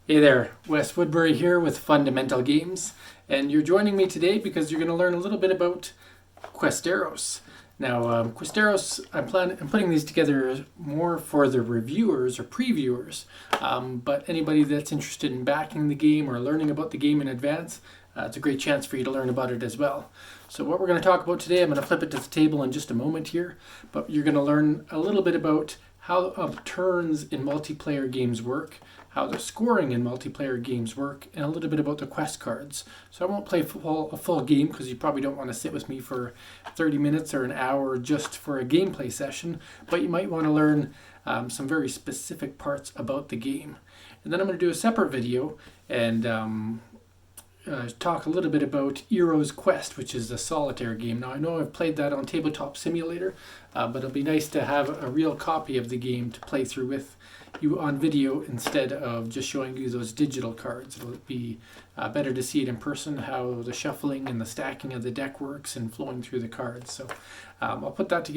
Hey there, Wes Woodbury here with Fundamental Games, and you're joining me today because you're going to learn a little bit about Questeros. Now, Questeros, I'm putting these together more for the reviewers or previewers, but anybody that's interested in backing the game or learning about the game in advance, it's a great chance for you to learn about it as well. So what we're going to talk about today, I'm going to flip it to the table in just a moment here, but you're going to learn a little bit about how turns in multiplayer games work, how the scoring in multiplayer games work, and a little bit about the quest cards. So I won't play a full game because you probably don't want to sit with me for 30 minutes or an hour just for a gameplay session, but you might want to learn some very specific parts about the game. And then I'm going to do a separate video and talk a little bit about Ero's Quest, which is a solitaire game. Now I know I've played that on Tabletop Simulator, but it'll be nice to have a real copy of the game to play through with you on video instead of just showing you those digital cards. It'll be better to see it in person, how the shuffling and the stacking of the deck works and flowing through the cards. So I'll put that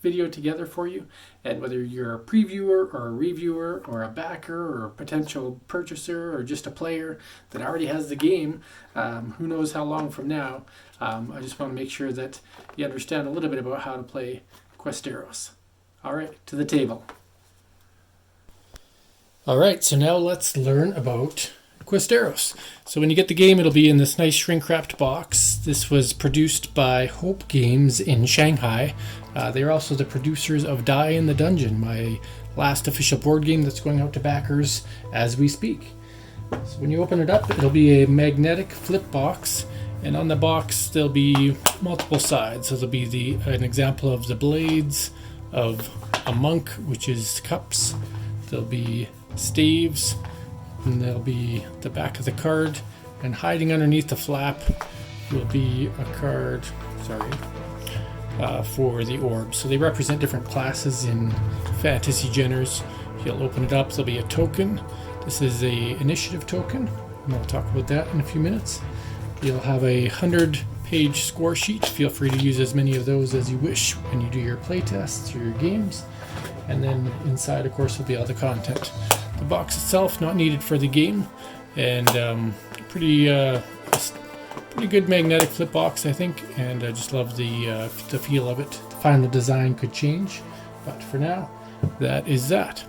video together for you, and whether you're a previewer or a reviewer or a backer or a potential purchaser or just a player that already has the game, who knows how long from now, I just want to make sure that you understand a little bit about how to play Questeros. All right, to the table. All right, so now let's learn about Questeros. So when you get the game, it'll be in this nice shrink-wrapped box. This was produced by Hope Games in Shanghai. They're also the producers of Die in the Dungeon, my last official board game that's going out to backers as we speak. So when you open it up, it'll be a magnetic flip box, and on the box there'll be multiple sides. So there'll be an example of the blades of a monk, which is cups. There'll be staves, and there'll be the back of the card, and hiding underneath the flap will be a card, for the orbs. So they represent different classes in fantasy genres. You'll open it up, there'll be a token. This is a initiative token, and I'll talk about that in a few minutes. You'll have a 100-page score sheet. Feel free to use as many of those as you wish when you do your play tests or your games. And then inside, of course, will be all the content. The box itself, not needed for the game, and pretty good magnetic flip box, I think, and I just love the feel of it. The final design could change, but for now, that is that.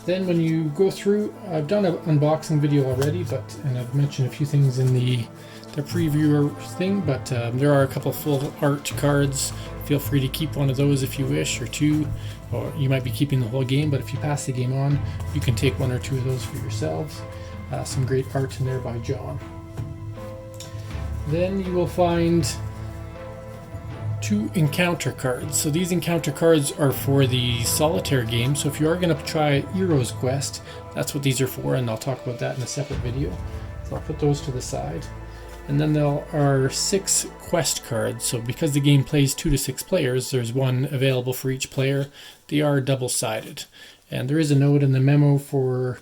Then when you go through, I've done an unboxing video already, and I've mentioned a few things in the previewer thing, but there are a couple full art cards. Feel free to keep one of those if you wish, or two, or you might be keeping the whole game, but if you pass the game on, you can take one or two of those for yourselves. Some great art in there by John. Then you will find 2 encounter cards. So these encounter cards are for the solitaire game. So if you are going to try Ero's Quest, that's what these are for, and I'll talk about that in a separate video. So I'll put those to the side. And then there are 6 quest cards. So because the game plays 2 to 6 players, there's one available for each player. They are double-sided. And there is a note in the memo for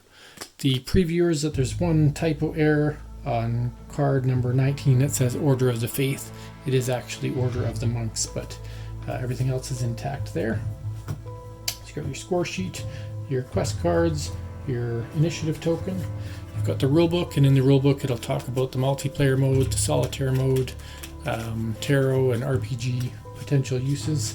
the previewers that there's one typo error on card number 19 that says Order of the Faith. It is actually Order of the Monks, but everything else is intact there. So you got your score sheet, your quest cards, your initiative token. You've got the rulebook, and in the rulebook it'll talk about the multiplayer mode, the solitaire mode, tarot and RPG potential uses.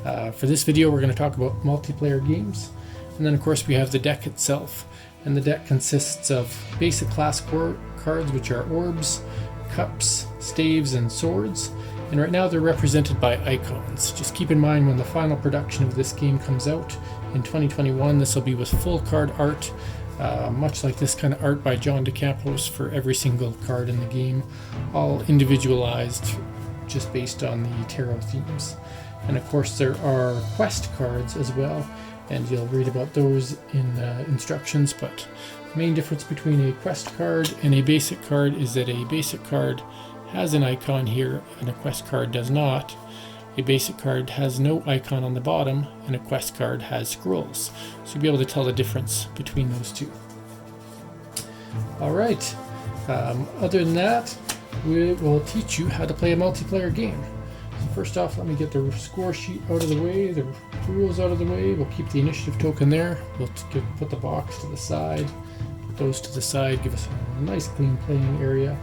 For this video we're going to talk about multiplayer games. And then of course we have the deck itself. And the deck consists of basic class cards, which are orbs, cups, staves, and swords. And right now they're represented by icons. Just keep in mind when the final production of this game comes out in 2021, this will be with full card art, much like this kind of art by John DeCampos for every single card in the game, all individualized just based on the tarot themes. And of course there are quest cards as well, and you'll read about those in instructions, but the main difference between a quest card and a basic card is that a basic card has an icon here and a quest card does not. A basic card has no icon on the bottom, and a quest card has scrolls. So you'll be able to tell the difference between those two. Alright, other than that, we will teach you how to play a multiplayer game. So first off, let me get the score sheet out of the way, the rules out of the way. We'll keep the initiative token there. We'll put the box to the side. those to the side, give us a nice clean playing area.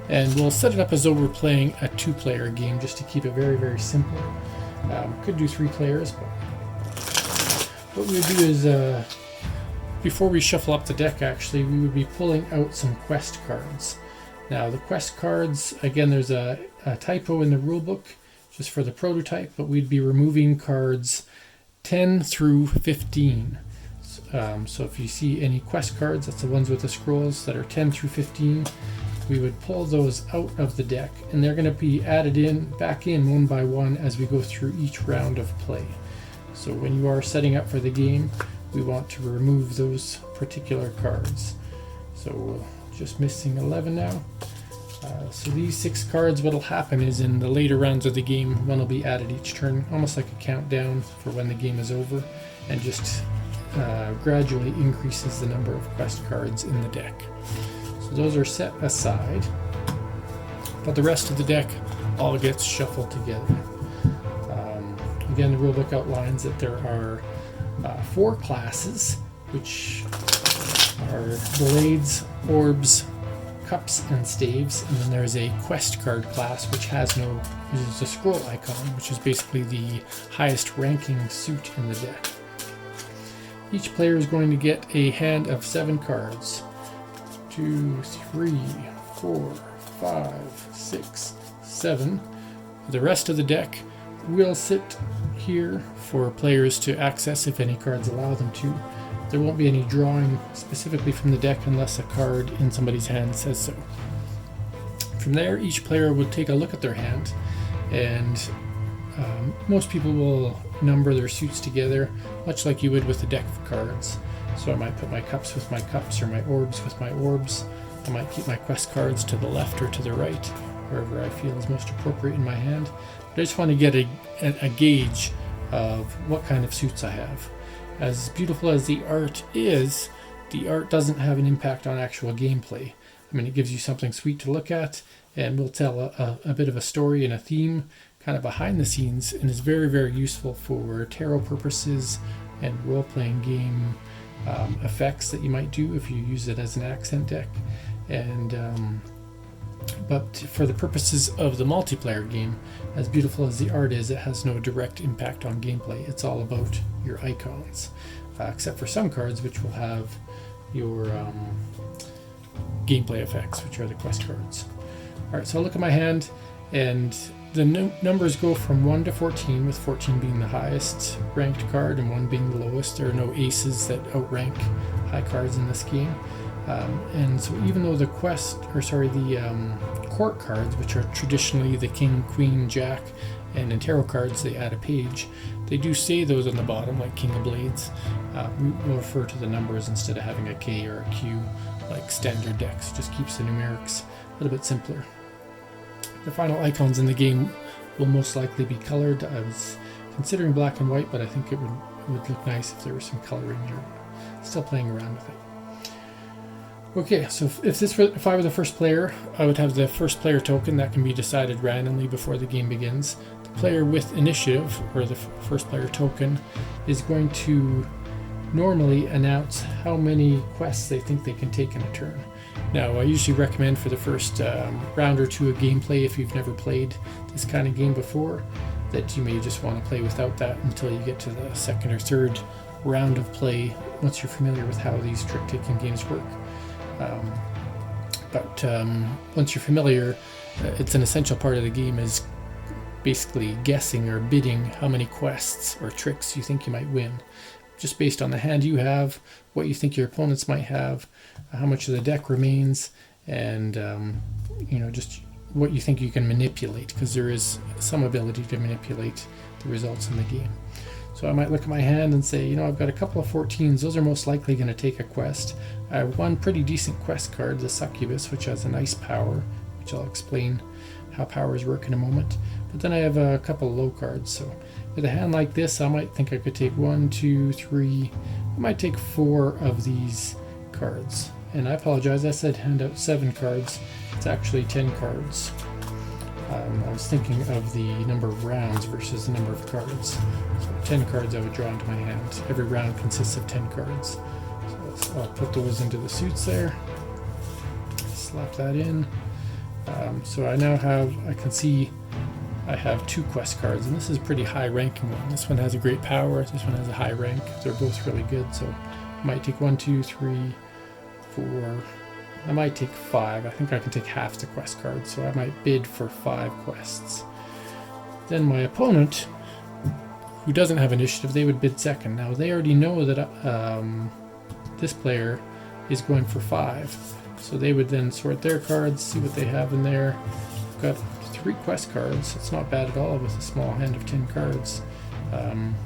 And we'll set it up as though we're playing a 2-player game, just to keep it very, very simple. Could do 3 players, but what we would do is, before we shuffle up the deck, actually, we would be pulling out some quest cards. Now, the quest cards, again, there's a typo in the rulebook, just for the prototype, but we'd be removing cards 10 through 15. So if you see any quest cards, that's the ones with the scrolls that are 10 through 15, we would pull those out of the deck, and they're going to be added back in one by one as we go through each round of play. So when you are setting up for the game, we want to remove those particular cards. So we're just missing 11 now. So these 6 cards, what'll happen is in the later rounds of the game, one will be added each turn, almost like a countdown for when the game is over, and just gradually increases the number of quest cards in the deck. So those are set aside, but the rest of the deck all gets shuffled together. Again, the rulebook outlines that there are 4 classes, which are blades, orbs, cups, and staves, and then there's a quest card class which uses a scroll icon, which is basically the highest ranking suit in the deck. Each player is going to get a hand of 7 cards. 2, 3, 4, 5, 6, 7. The rest of the deck will sit here for players to access if any cards allow them to. There won't be any drawing specifically from the deck unless a card in somebody's hand says so. From there, each player would take a look at their hand, and most people will number their suits together, much like you would with a deck of cards. So I might put my cups with my cups, or my orbs with my orbs. I might keep my quest cards to the left or to the right, wherever I feel is most appropriate in my hand. But I just want to get a gauge of what kind of suits I have. As beautiful as the art is, the art doesn't have an impact on actual gameplay. I mean, it gives you something sweet to look at, and will tell a bit of a story and a theme kind of behind the scenes, and is very, very useful for tarot purposes and role-playing game effects that you might do if you use it as an accent deck. And but for the purposes of the multiplayer game, as beautiful as the art is, it has no direct impact on gameplay. It's all about your icons, except for some cards which will have your gameplay effects, which are the quest cards. Alright, so I'll look at my hand, and the numbers go from 1 to 14, with 14 being the highest ranked card and 1 being the lowest. There are no aces that outrank high cards in this game. And so even though the court cards, which are traditionally the king, queen, jack, and in tarot cards they add a page, they do say those on the bottom, like king of blades. We'll refer to the numbers instead of having a K or a Q like standard decks. Just keeps the numerics a little bit simpler. The final icons in the game will most likely be colored. I was considering black and white, but I think it would look nice if there was some coloring here. Still playing around with it. Okay, so if I were the first player, I would have the first player token that can be decided randomly before the game begins. The player with initiative, or the first player token, is going to normally announce how many quests they think they can take in a turn. Now, I usually recommend for the first round or two of gameplay, if you've never played this kind of game before, that you may just want to play without that until you get to the second or third round of play, once you're familiar with how these trick-taking games work. But once you're familiar, it's an essential part of the game is basically guessing or bidding how many quests or tricks you think you might win, just based on the hand you have, what you think your opponents might have, how much of the deck remains, and just what you think you can manipulate, because there is some ability to manipulate the results in the game. So I might look at my hand and say, I've got a couple of 14s. Those are most likely going to take a quest. I have one pretty decent quest card, the Succubus, which has a nice power, which I'll explain how powers work in a moment. But then I have a couple of low cards. So with a hand like this, I might think I could take 1, 2, 3. I might take 4 of these cards. And I apologize, I said hand out 7 cards. It's actually 10 cards. I was thinking of the number of rounds versus the number of cards. So 10 cards I would draw into my hand. Every round consists of 10 cards. So So I'll put those into the suits there. Slap that in. So I now have, I can see I have 2 quest cards, and this is a pretty high ranking one. This one has a great power, this one has a high rank. They're both really good, so I might take 1, 2, 3, 4. I might take 5. I think I can take half the quest cards, so I might bid for 5 quests. Then my opponent, who doesn't have initiative, they would bid second. Now they already know that this player is going for 5. So they would then sort their cards, see what they have in there. I've got 3 quest cards. It's not bad at all with a small hand of 10 cards.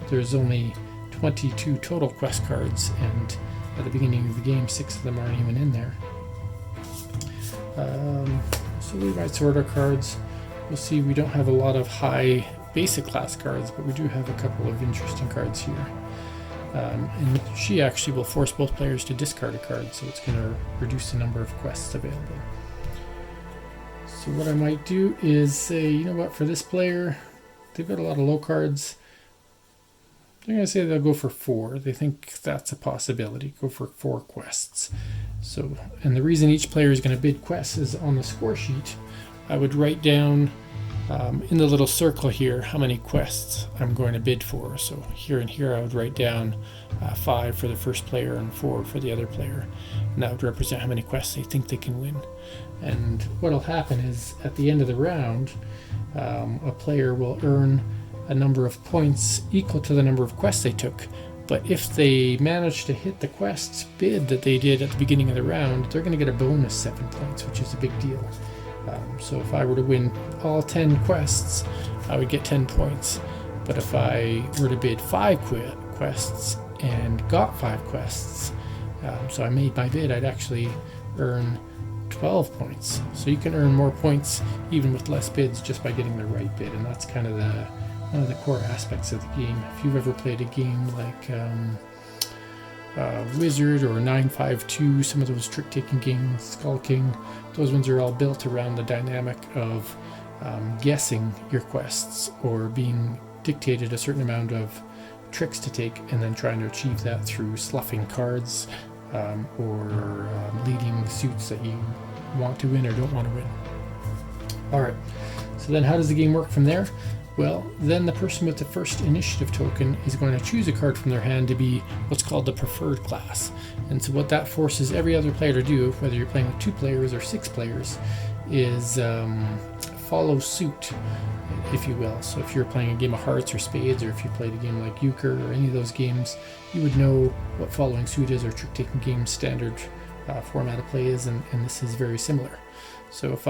There's only 22 total quest cards, and at the beginning of the game, 6 of them aren't even in there. So we might sort our cards. We'll see we don't have a lot of high basic class cards, but we do have a couple of interesting cards here. And she actually will force both players to discard a card, so it's going to reduce the number of quests available. So what I might do is say, you know what, for this player, they've got a lot of low cards. They're going to say they'll go for 4. They think that's a possibility. Go for 4 quests. So, and the reason each player is going to bid quests is on the score sheet. I would write down in the little circle here how many quests I'm going to bid for. So here and here I would write down 5 for the first player and 4 for the other player. And that would represent how many quests they think they can win. And what will happen is at the end of the round, a player will earn a number of points equal to the number of quests they took. But if they manage to hit the quests bid that they did at the beginning of the round, they're going to get a bonus 7 points, which is a big deal. So if I were to win all 10 quests, I would get 10 points. But if I were to bid 5 quests and got 5 quests, so I made my bid, I'd actually earn 12 points. So you can earn more points even with less bids just by getting the right bid, and that's kind of one of the core aspects of the game. If you've ever played a game like Wizard or 952, some of those trick-taking games, Skull King, those ones are all built around the dynamic of guessing your quests or being dictated a certain amount of tricks to take and then trying to achieve that through sloughing cards or leading suits that you want to win or don't want to win. Alright, so then how does the game work from there? Well, then the person with the first initiative token is going to choose a card from their hand to be what's called the preferred class. And so what that forces every other player to do, whether you're playing with 2 players or 6 players, is follow suit, if you will. So if you're playing a game of hearts or spades, or if you played a game like euchre or any of those games, you would know what following suit is, or trick-taking game standard format of play is, and this is very similar. So if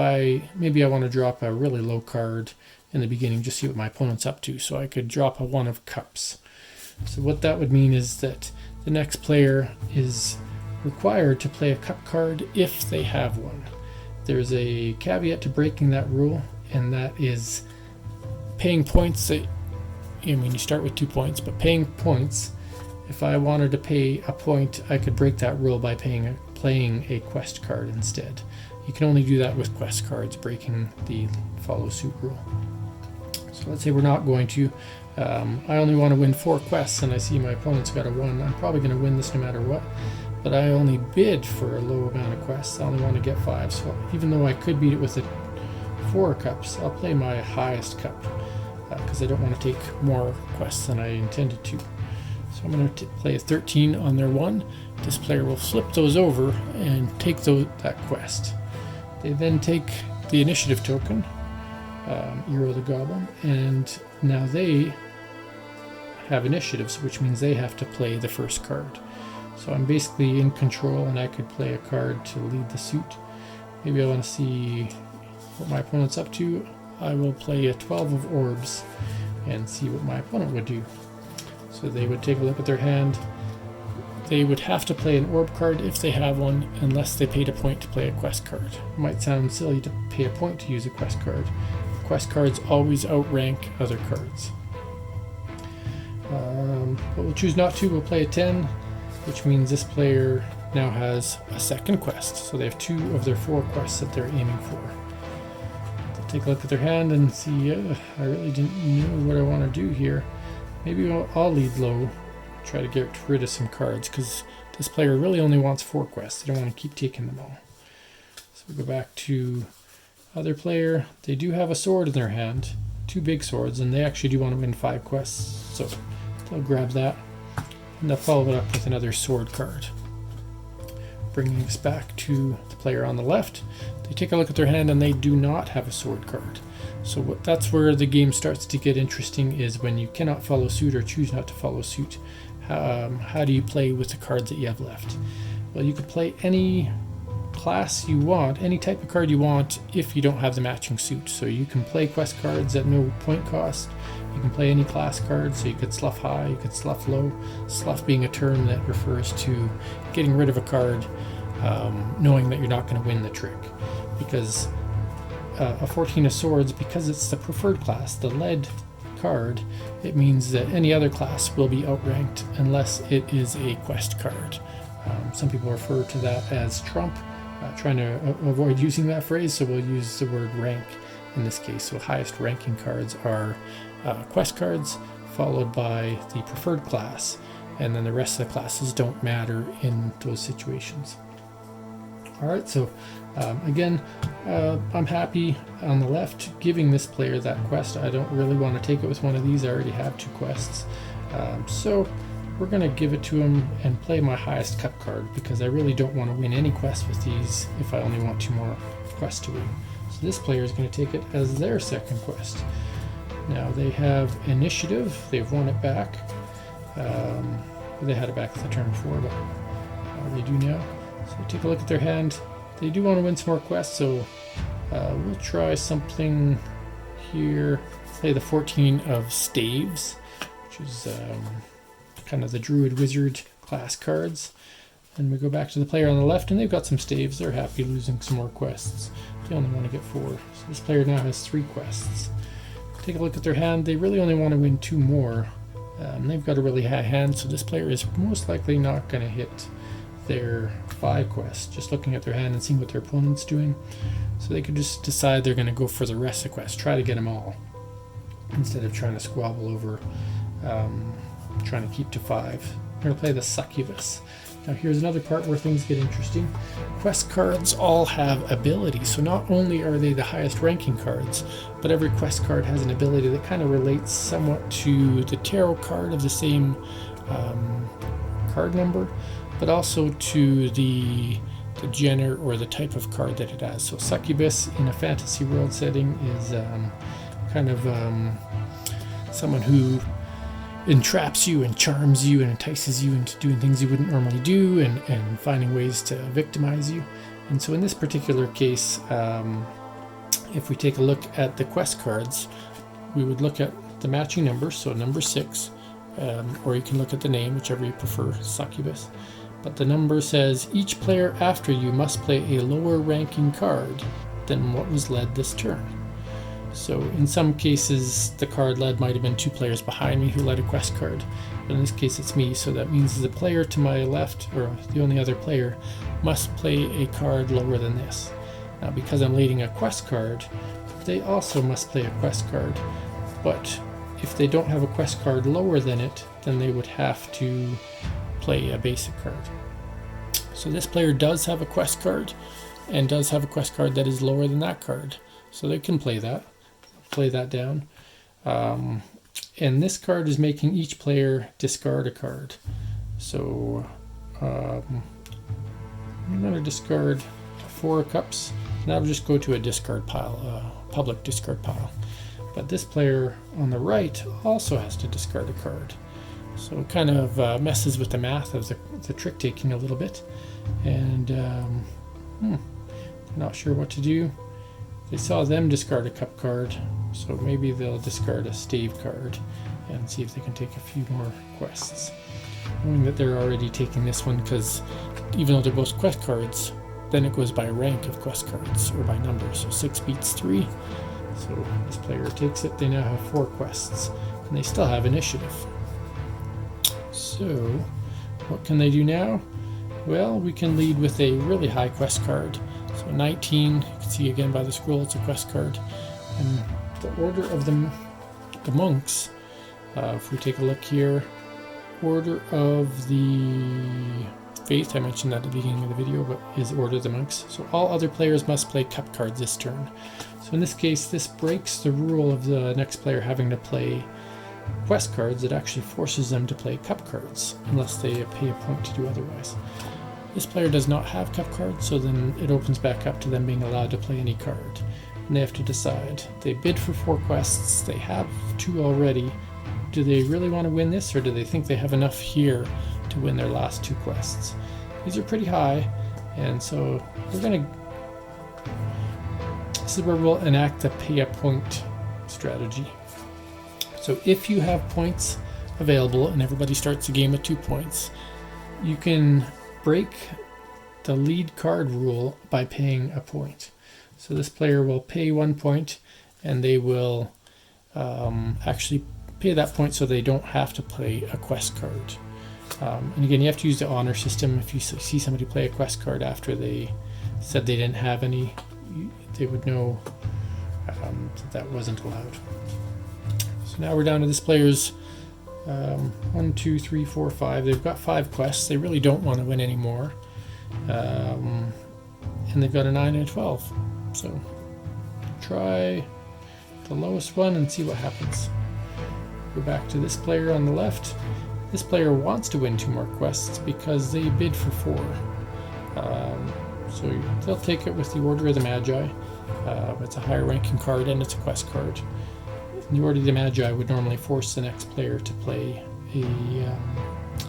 maybe I want to drop a really low card in the beginning, just see what my opponent's up to. So I could drop a 1 of cups. So what that would mean is that the next player is required to play a cup card if they have one. There's a caveat to breaking that rule, and that is paying points. I mean, you start with 2 points, but paying points. If I wanted to pay a point, I could break that rule by playing a quest card instead. You can only do that with quest cards, breaking the follow suit rule. So let's say we're not going to. I only want to win 4 quests, and I see my opponent's got a 1. I'm probably going to win this no matter what, but I only bid for a low amount of quests. I only want to get 5. So even though I could beat it with 4 cups, I'll play my highest cup because I don't want to take more quests than I intended to. So I'm going to play a 13 on their 1. This player will flip those over and take that quest. They then take the initiative token, Eero the Goblin, and now they have initiatives, which means they have to play the first card. So I'm basically in control, and I could play a card to lead the suit. Maybe I want to see what my opponent's up to. I will play a 12 of orbs and see what my opponent would do. So they would take a look at their hand. They would have to play an orb card if they have one, unless they paid a point to play a quest card. It might sound silly to pay a point to use a quest card. Quest cards always outrank other cards. But we'll choose not to. We'll play a 10, which means this player now has a second quest. So they have 2 of their 4 quests that they're aiming for. They'll take a look at their hand and see, I really didn't know what I want to do here. Maybe I'll lead low, try to get rid of some cards, because this player really only wants 4 quests. They don't want to keep taking them all. So we go back to other player. They do have a sword in their hand, 2 big swords, and they actually do want to win 5 quests. So they'll grab that, and they'll follow it up with another sword card. Bringing us back to the player on the left. They take a look at their hand and they do not have a sword card. So that's where the game starts to get interesting, is when you cannot follow suit or choose not to follow suit. How do you play with the cards that you have left? Well, you could play any class you want, any type of card you want, if you don't have the matching suit. So you can play quest cards at no point cost. You can play any class cards, so you could slough high, you could slough low. Slough being a term that refers to getting rid of a card, knowing that you're not going to win the trick. Because a 14 of swords, because it's the preferred class, the lead card, it means that any other class will be outranked unless it is a quest card. Some people refer to that as trump, trying to avoid using that phrase, so we'll use the word rank in this case. So highest ranking cards are quest cards, followed by the preferred class, and then the rest of the classes don't matter in those situations. Alright, so again, I'm happy on the left giving this player that quest. I don't really want to take it with one of these. I already have 2 quests. So we're going to give it to him and play my highest cup card, because I really don't want to win any quests with these if I only want 2 more quests to win. So this player is going to take it as their second quest. Now they have initiative. They've won it back. They had it back the turn before, but they do now. So take a look at their hand. They do want to win some more quests, so we'll try something here. Play the 14 of staves, which is kind of the druid wizard class cards. And we go back to the player on the left, and they've got some staves. They're happy losing some more quests. They only want to get 4. So this player now has 3 quests. Take a look at their hand. They really only want to win 2 more. They've got a really high hand, so this player is most likely not going to hit their 5 quests, just looking at their hand and seeing what their opponent's doing. So they could just decide they're going to go for the rest of the quests, try to get them all, instead of trying to squabble over trying to keep to 5. We're going to play the succubus. Now here's another part where things get interesting. Quest cards all have abilities, so not only are they the highest ranking cards, but every quest card has an ability that kind of relates somewhat to the tarot card of the same card number, but also to the genre or the type of card that it has. So succubus in a fantasy world setting is kind of someone who entraps you and charms you and entices you into doing things you wouldn't normally do, and finding ways to victimize you. And so in this particular case, if we take a look at the quest cards, we would look at the matching numbers, so number 6, or you can look at the name, whichever you prefer, succubus. But the number says each player after you must play a lower ranking card than what was led this turn. So in some cases the card led might have been 2 players behind me who led a quest card, but in this case it's me, so that means the player to my left, or the only other player, must play a card lower than this. Now because I'm leading a quest card, they also must play a quest card, but if they don't have a quest card lower than it, then they would have to play a basic card. So this player does have a quest card, and does have a quest card that is lower than that card, so they can play that down. And this card is making each player discard a card. So I'm going to discard 4 cups, and that'll just go to a discard pile, public discard pile. But this player on the right also has to discard a card. So it kind of messes with the math of the trick taking a little bit. And not sure what to do. They saw them discard a cup card, so maybe they'll discard a stave card and see if they can take a few more quests. Knowing that they're already taking this one, because even though they're both quest cards, then it goes by rank of quest cards, or by numbers. So 6 beats 3. So this player takes it. They now have 4 quests, and they still have initiative. So what can they do now? Well, we can lead with a really high quest card. So 19, you can see again by the scroll, it's a quest card. And the order of the monks, if we take a look here, order of the Faith, I mentioned that at the beginning of the video, but is Order of the Monks. So all other players must play cup cards this turn. So in this case, this breaks the rule of the next player having to play quest cards. It actually forces them to play cup cards, unless they pay a point to do otherwise. This player does not have cup cards, so then it opens back up to them being allowed to play any card. And they have to decide. They bid for 4 quests, they have 2 already. Do they really want to win this, or do they think they have enough here to win their last 2 quests? These are pretty high, and so this is where we'll enact the pay a point strategy. So if you have points available and everybody starts the game with 2 points, you can break the lead card rule by paying a point. So this player will pay 1 point, and they will actually pay that point so they don't have to play a quest card. And again, you have to use the honor system. If you see somebody play a quest card after they said they didn't have any, they would know that wasn't allowed. So now we're down to this player's 1, 2, 3, 4, 5. They've got 5 quests. They really don't want to win anymore. And they've got a 9 and a 12. So try the lowest one and see what happens. Go back to this player on the left. This player wants to win 2 more quests because they bid for 4. So they'll take it with the Order of the Magi. It's a higher ranking card and it's a quest card. The Order of the Magi would normally force the next player to play a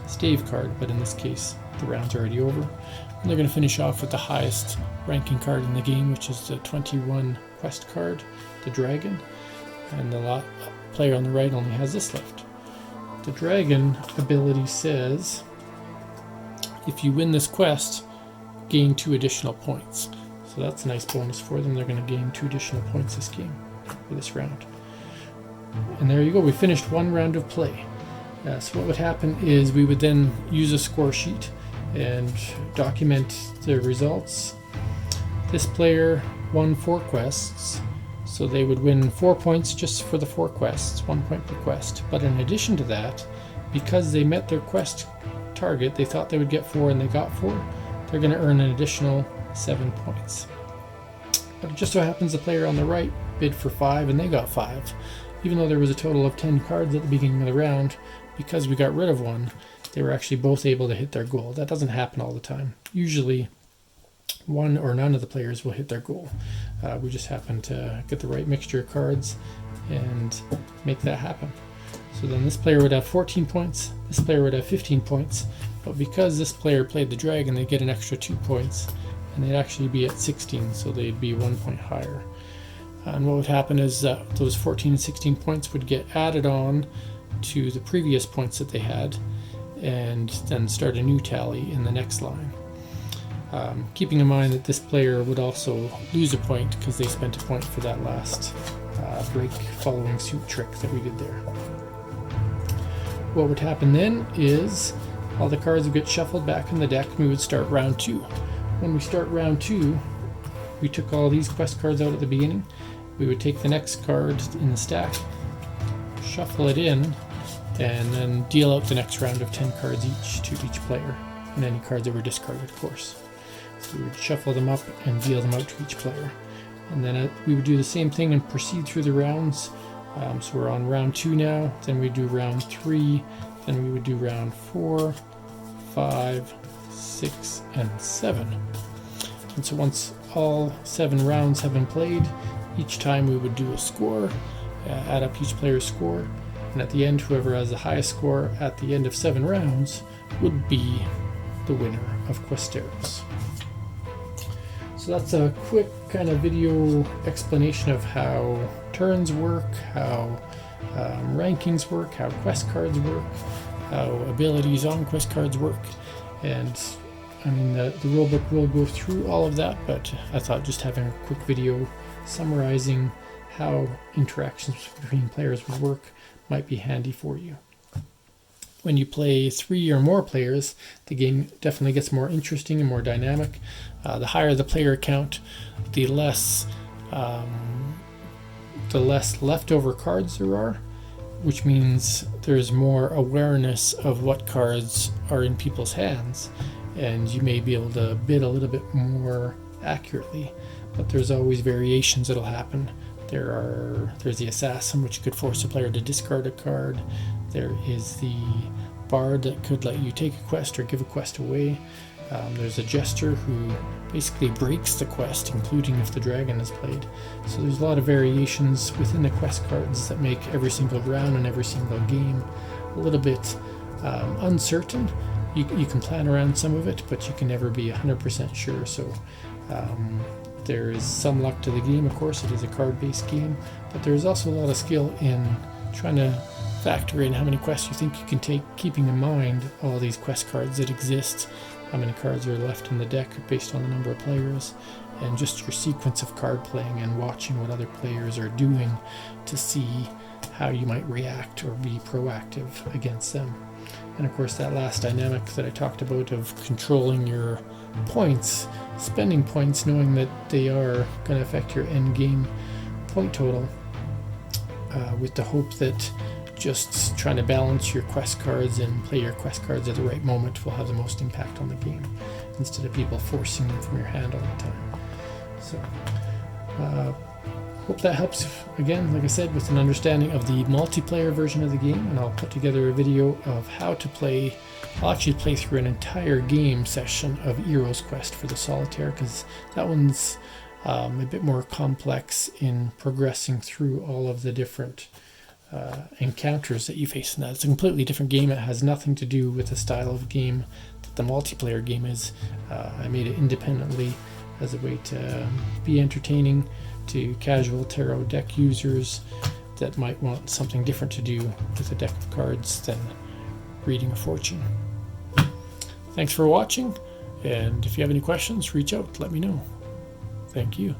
stave card, but in this case the round's already over. And they're going to finish off with the highest ranking card in the game, which is the 21 quest card, the Dragon. And the player on the right only has this left. The Dragon ability says, if you win this quest, gain 2 additional points. So that's a nice bonus for them. They're going to gain 2 additional points this game, for this round. And there you go, we finished 1 round of play. So what would happen is we would then use a score sheet and document the results. This player won 4 quests, so they would win 4 points just for the 4 quests, 1 point per quest. But in addition to that, because they met their quest target, they thought they would get 4 and they got 4, they're going to earn an additional 7 points. But it just so happens the player on the right bid for 5 and they got 5. Even though there was a total of 10 cards at the beginning of the round, because we got rid of 1, they were actually both able to hit their goal. That doesn't happen all the time. Usually 1 or none of the players will hit their goal. We just happen to get the right mixture of cards and make that happen. So then this player would have 14 points, this player would have 15 points, but because this player played the Dragon, they get an extra 2 points, and they'd actually be at 16, so they'd be 1 point higher. And what would happen is that those 14 and 16 points would get added on to the previous points that they had, and then start a new tally in the next line. Keeping in mind that this player would also lose a point because they spent a point for that last break following suit trick that we did there. What would happen then is all the cards would get shuffled back in the deck and we would start round 2. When we start round 2, we took all these quest cards out at the beginning. We would take the next card in the stack, shuffle it in, and then deal out the next round of 10 cards each to each player, and any cards that were discarded, of course. So we would shuffle them up and deal them out to each player. And then we would do the same thing and proceed through the rounds. So we're on round 2 now, then we do round 3, then we would do round 4, 5, 6, and 7. And so once all 7 rounds have been played, each time we would do a score, add up each player's score, and at the end, whoever has the highest score at the end of 7 rounds would be the winner of Questeros. So that's a quick kind of video explanation of how turns work, how rankings work, how quest cards work, how abilities on quest cards work. And I mean, the rulebook will go through all of that, but I thought just having a quick video summarizing how interactions between players would work might be handy for you. When you play 3 or more players, the game definitely gets more interesting and more dynamic. The higher the player count, the less leftover cards there are, which means there's more awareness of what cards are in people's hands. and you may be able to bid a little bit more accurately, but there's always variations that'll happen. There's the assassin, which could force a player to discard a card. There is the bard that could let you take a quest or give a quest away. There's a jester who basically breaks the quest, including if the dragon is played. So there's a lot of variations within the quest cards that make every single round and every single game a little bit uncertain. You can plan around some of it, but you can never be 100% sure. So there is some luck to the game. Of course, it is a card-based game, but there's also a lot of skill in trying to factor in how many quests you think you can take, keeping in mind all these quest cards that exist, how many cards are left in the deck based on the number of players, and just your sequence of card playing and watching what other players are doing to see how you might react or be proactive against them. And of course, that last dynamic that I talked about of controlling your points, spending points, knowing that they are going to affect your end game point total, with the hope that just trying to balance your quest cards and play your quest cards at the right moment will have the most impact on the game, instead of people forcing them from your hand all the time. So hope that helps, again, like I said, with an understanding of the multiplayer version of the game, and I'll put together a video of how to play. I'll actually play through an entire game session of Heroes Quest for the Solitaire, because that one's a bit more complex in progressing through all of the different encounters that you face in that. It's a completely different game. It has nothing to do with the style of game that the multiplayer game is. I made it independently as a way to be entertaining to casual tarot deck users that might want something different to do with a deck of cards than reading a fortune. Thanks for watching, and if you have any questions, reach out, let me know. Thank you.